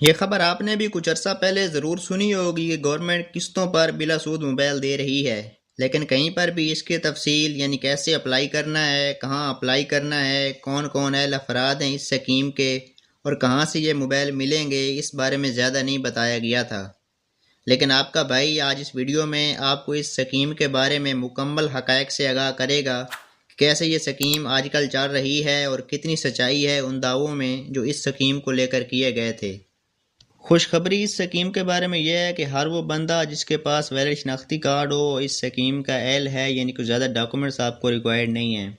ये खबर आपने भी कुछ अरसा पहले ज़रूर सुनी होगी कि गवर्नमेंट किस्तों पर बिला सूद मोबाइल दे रही है। लेकिन कहीं पर भी इसकी तफसील यानी कैसे अप्लाई करना है, कहाँ अप्लाई करना है, कौन कौन अहल अफराद हैं इस स्कीम के और कहाँ से ये मोबाइल मिलेंगे, इस बारे में ज़्यादा नहीं बताया गया था। लेकिन आपका भाई आज इस वीडियो में आपको इस स्कीम के बारे में मुकम्मल हक़ाइक़ से आगाह करेगा कि कैसे ये स्कीम आजकल चल रही है और कितनी सच्चाई है उन दावों में जो इस स्कीम को लेकर किए गए थे। खुशखबरी इस स्कीम के बारे में यह है कि हर वो बंदा जिसके पास वैलिड शनाख्ती कार्ड हो इस स्कीम का एल है, यानी कुछ ज़्यादा डॉक्यूमेंट्स आपको रिक्वायर्ड नहीं है।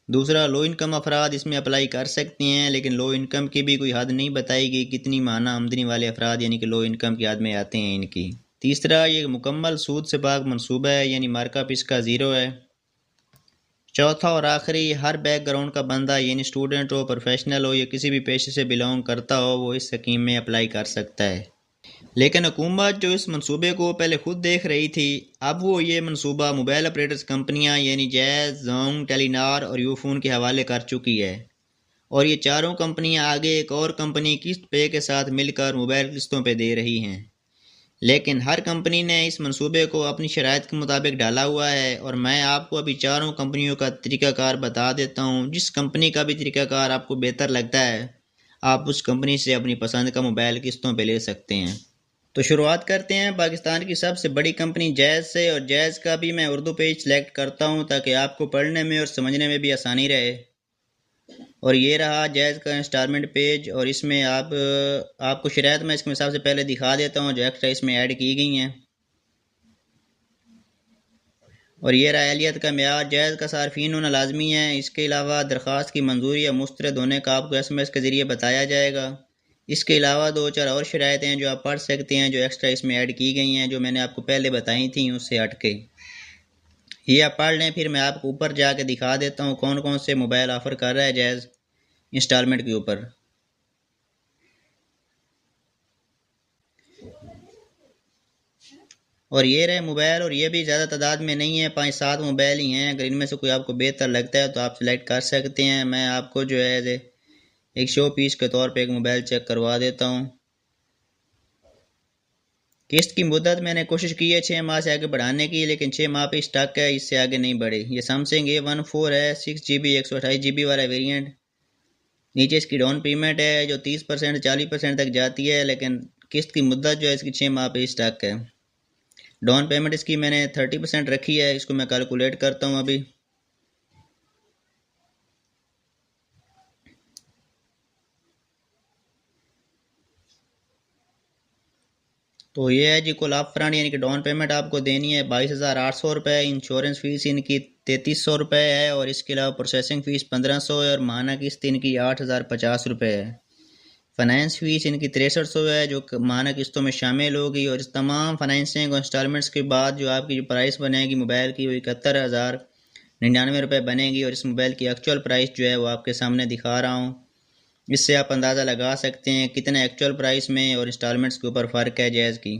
दूसरा, लो इनकम अफराद इसमें अप्लाई कर सकते हैं, लेकिन लो इनकम की भी कोई हद नहीं बताई गई कितनी माना आमदनी वाले अफराद यानी कि लो इनकम की हद में आते हैं इनकी। तीसरा, ये मुकम्मल सूद से पाक मनसूबा है, यानी मार्कअप इसका ज़ीरो है। चौथा और आखिरी, हर बैकग्राउंड का बंदा यानी स्टूडेंट हो, प्रोफेशनल हो या किसी भी पेशे से बिलोंग करता हो, वो इस स्कीम में अप्लाई कर सकता है। लेकिन हुकूमत जो इस मंसूबे को पहले खुद देख रही थी, अब वो ये मंसूबा मोबाइल ऑपरेटर्स कंपनियां यानी जैज़, जोंग, टेलीनार और यूफोन के हवाले कर चुकी है। और ये चारों कंपनियां आगे एक और कंपनी किस्त पे के साथ मिलकर मोबाइल किस्तों पे दे रही हैं। लेकिन हर कंपनी ने इस मंसूबे को अपनी शराइत के मुताबिक डाला हुआ है और मैं आपको अभी चारों कंपनियों का तरीक़ाकार बता देता हूँ। जिस कंपनी का भी तरीक़ाकार आपको बेहतर लगता है, आप उस कंपनी से अपनी पसंद का मोबाइल किस्तों पे ले सकते हैं। तो शुरुआत करते हैं पाकिस्तान की सबसे बड़ी कंपनी जैज़ से, और जैज़ का भी मैं उर्दू पेज सेलेक्ट करता हूँ ताकि आपको पढ़ने में और समझने में भी आसानी रहे। और ये रहा जैज़ का इंस्टॉलमेंट पेज, और इसमें आपको शराइत मैं इसमें सबसे पहले दिखा देता हूँ जो एक्स्ट्रा इसमें ऐड की गई हैं। और ये रहा एहलियत का मेयार, जैज़ का सार्फिन होना लाजमी है। इसके अलावा दरख्वास्त की मंजूरी या मुस्तरद होने का आपको SMS के ज़रिए बताया जाएगा। इसके अलावा दो चार और शराइत हैं जो आप पढ़ सकते हैं, जो एक्स्ट्रा इसमें ऐड की गई हैं, जो मैंने आपको पहले बताई थी उससे हट के। ये आप पढ़ लें, फिर मैं आपको ऊपर जाके दिखा देता हूँ कौन कौन से मोबाइल ऑफ़र कर रहा है जैज़ इंस्टॉलमेंट के ऊपर। और ये रहे मोबाइल, और ये भी ज़्यादा तादाद में नहीं है, 5-7 मोबाइल ही हैं। अगर इनमें से कोई आपको बेहतर लगता है तो आप सेलेक्ट कर सकते हैं। मैं आपको जो है एक शो पीस के तौर पे एक मोबाइल चेक करवा देता हूँ। किस्त की मुद्दत मैंने कोशिश की है 6 माह से आगे बढ़ाने की, लेकिन 6 माह पे स्टक है, इससे आगे नहीं बढ़े। ये सैमसंग A14 है, 6GB 128GB वाला वेरिएंट। नीचे इसकी डाउन पेमेंट है जो 30% 40% तक जाती है, लेकिन किस्त की मुद्दत जो है इसकी 6 माह पे स्टक है। डाउन पेमेंट इसकी मैंने 30% रखी है, इसको मैं कैलकुलेट करता हूँ अभी। तो ये है जी कुल अप फ्रंट यानी कि डाउन पेमेंट आपको देनी है 22,800 रुपये। इंश्योरेंस फीस इनकी 3,300 रुपये है, और इसके अलावा प्रोसेसिंग फ़ीस 1,500 है, और माना किस्त इनकी 8,050 रुपये है। फाइनेंस फीस इनकी 6300 है जो माना किस्तों में शामिल होगी, और इस तमाम फाइनेंसिंग और इंस्टॉलमेंट्स के बाद जो आपकी जो प्राइस बनेगी मोबाइल की वो 71,099 रुपये बनेगी। और इस मोबाइल की एक्चुअल प्राइस जो है वो आपके सामने दिखा रहा हूँ। इससे आप अंदाज़ा लगा सकते हैं कितना एक्चुअल प्राइस में और इंस्टॉलमेंट्स के ऊपर फ़र्क है जैज़ की।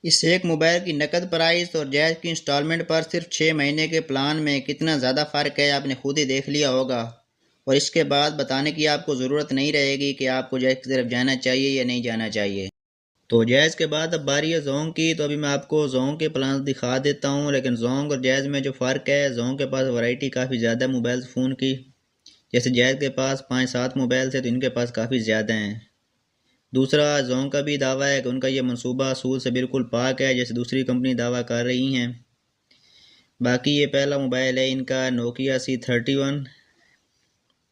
इस एक मोबाइल की नकद प्राइस और जैज़ की इंस्टॉलमेंट पर सिर्फ 6 महीने के प्लान में कितना ज़्यादा फ़र्क है आपने खुद ही देख लिया होगा, और इसके बाद बताने की आपको ज़रूरत नहीं रहेगी कि आपको जैज़ की तरफ जाना चाहिए या नहीं जाना चाहिए। तो जैज़ के बाद अब बारी है जोंग की। तो अभी मैं आपको जोंग के प्लान दिखा देता हूँ, लेकिन जोंग और जैज़ में जो फ़र्क है, जोंग के पास वैरायटी काफ़ी ज़्यादा मोबाइल फ़ोन की। जैसे जैज़ के पास 5-7 मोबाइल थे तो इनके पास काफ़ी ज़्यादा हैं। दूसरा, जोंग का भी दावा है कि उनका ये मंसूबा सूद से बिल्कुल पाक है, जैसे दूसरी कंपनी दावा कर रही हैं। बाकी ये पहला मोबाइल है इनका नोकिया C31।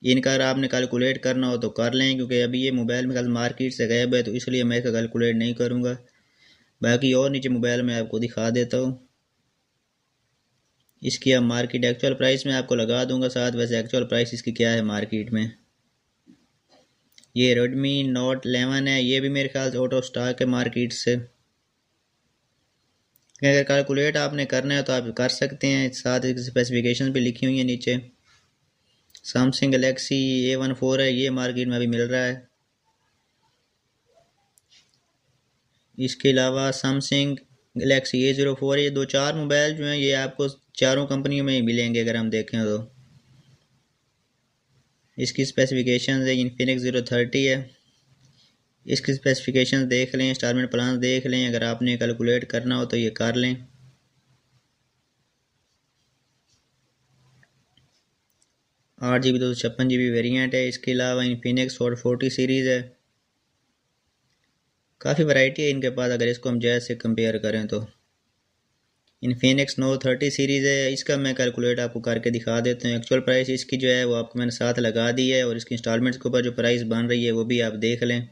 इनका अगर आपने कैलकुलेट करना हो तो कर लें, क्योंकि अभी ये मोबाइल में कल मार्केट से गायब है, तो इसलिए मैं इसका कैलकुलेट नहीं करूँगा। बाकी और नीचे मोबाइल में आपको दिखा देता हूँ। इसकी अब मार्केट एक्चुअल प्राइस में आपको लगा दूंगा साथ, वैसे एक्चुअल प्राइस इसकी क्या है मार्केट में। ये रेडमी नोट 11 है, ये भी मेरे ख्याल से आउट ऑफ स्टॉक है मार्केट से। अगर कैलकुलेट आपने करना है तो आप कर सकते हैं, साथ ही स्पेसिफिकेशन भी लिखी हुई है नीचे। सैमसंग गैलेक्सी A14 है, ये मार्केट में अभी मिल रहा है। इसके अलावा सैमसंग गैलेक्सी A04, ये 2-4 मोबाइल जो हैं ये आपको चारों कंपनियों में ही मिलेंगे अगर हम देखें तो। इसकी स्पेसिफिकेशन है इन्फिनिक्स 030 है। इसकी स्पेसिफिकेशन देख लें, इंस्टॉलमेंट प्लान देख लें। अगर आपने कैलकुलेट करना हो तो ये कर लें। 8 GB 256 GB वेरिएंट है। इसके अलावा इन्फिनिक्स हॉट 40 सीरीज़ है। काफ़ी वैरायटी है इनके पास अगर इसको हम जैज़ से कंपेयर करें तो। इन्फिनिक्स नोट 30 सीरीज़ है। इसका मैं कैलकुलेट आपको करके दिखा देता हूँ। एक्चुअल प्राइस इसकी जो है वो आपको मैंने साथ लगा दी है, और इसकी इंस्टॉलमेंट्स के ऊपर जो प्राइस बन रही है वो भी आप देख लें।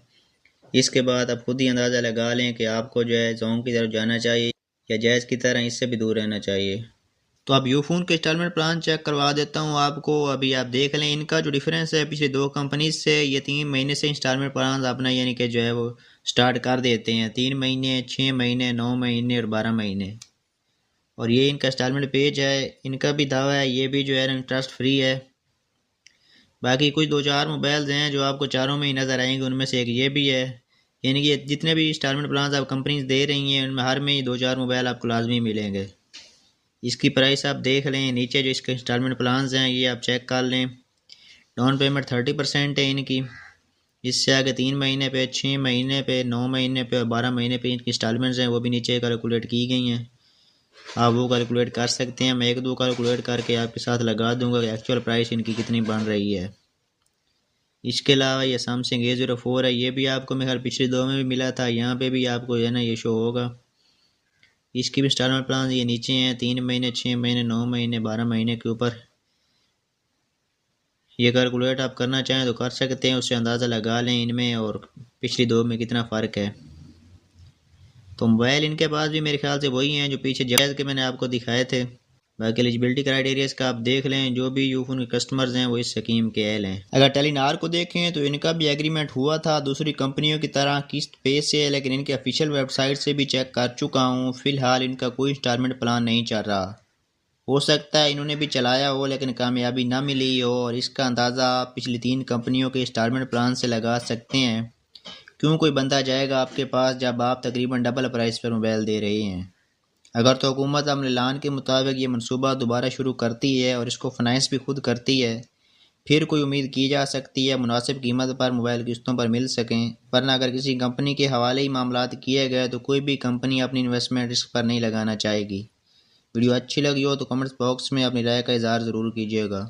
इसके बाद आप खुद ही अंदाज़ा लगा लें कि आपको जो है जोंग की तरफ जाना चाहिए या जैज़ की तरह इससे भी दूर रहना चाहिए। तो अब यूफोन के इंस्टॉलमेंट प्लान चेक करवा देता हूँ आपको। अभी आप देख लें इनका जो डिफरेंस है पिछले दो कंपनीज से। ये 3 महीने से इंस्टॉलमेंट प्लान अपना यानी कि जो है वो स्टार्ट कर देते हैं। 3 महीने, 6 महीने, 9 महीने और 12 महीने। और ये इनका इंस्टॉलमेंट पेज है। इनका भी दावा है ये भी जो है इंटरेस्ट फ्री है। बाकी कुछ 2-4 मोबाइल्स हैं जो आपको चारों में ही नज़र आएंगे, उनमें से एक ये भी है। यानी कि जितने भी इंस्टॉलमेंट प्लान आप कंपनीज दे रही हैं उनमें हर में ही 2-4 मोबाइल आपको लाजमी मिलेंगे। इसकी प्राइस आप देख लें। नीचे जो इसके इंस्टॉलमेंट प्लान्स हैं ये आप चेक कर लें। डाउन पेमेंट 30% है इनकी। इससे आगे 3 महीने पे, 6 महीने पे, 9 महीने पे और 12 महीने पे इनकी इंस्टॉलमेंट्स हैं वो भी नीचे कैलकुलेट की गई हैं। आप वो कैलकुलेट कर सकते हैं। मैं एक दो कैलकुलेट करके आपके साथ लगा दूंगा कि एक्चुअल प्राइस इनकी कितनी बन रही है। इसके अलावा ये सैमसंग A04 है। ये भी आपको मेरे ख्याल पिछले दो में भी मिला था। यहाँ पे भी आपको जो है ना ये शो होगा। इसकी भी इंस्टॉलमेंट प्लान ये नीचे हैं। 3 महीने, 6 महीने, 9 महीने, 12 महीने के ऊपर। ये कैलकुलेट आप करना चाहें तो कर सकते हैं, उससे अंदाज़ा लगा लें इनमें और पिछली दो में कितना फ़र्क है। तो मोबाइल इनके पास भी मेरे ख्याल से वही हैं जो पीछे जैज़ के मैंने आपको दिखाए थे। बाकी एलिजिबिलिटी क्राइटेरियाज का आप देख लें। जो भी यूफोन के कस्टमर्स हैं वो इस स्कीम के एल हैं। अगर टेलीनार को देखें तो इनका भी एग्रीमेंट हुआ था दूसरी कंपनियों की तरह किस्त पे से, लेकिन इनके ऑफिशियल वेबसाइट से भी चेक कर चुका हूँ। फ़िलहाल इनका कोई इंस्टॉलमेंट प्लान नहीं चल रहा। हो सकता है इन्होंने भी चलाया हो लेकिन कामयाबी ना मिली हो, और इसका अंदाज़ा आप पिछली 3 कंपनियों के इंस्टॉलमेंट प्लान से लगा सकते हैं। क्यों कोई बंदा जाएगा आपके पास जब आप तकरीबन डबल प्राइस पर मोबाइल दे रहे हैं। अगर तो हुकूमत अपने ऐलान के मुताबिक ये मनसूबा दोबारा शुरू करती है और इसको फाइनेंस भी खुद करती है, फिर कोई उम्मीद की जा सकती है मुनासिब कीमत पर मोबाइल किस्तों पर मिल सकें। वरना अगर किसी कंपनी के हवाले ही मामलात किए गए तो कोई भी कंपनी अपनी इन्वेस्टमेंट रिस्क पर नहीं लगाना चाहेगी। वीडियो अच्छी लगी हो तो कमेंट्स बॉक्स में अपनी राय का इज़हार ज़रूर कीजिएगा।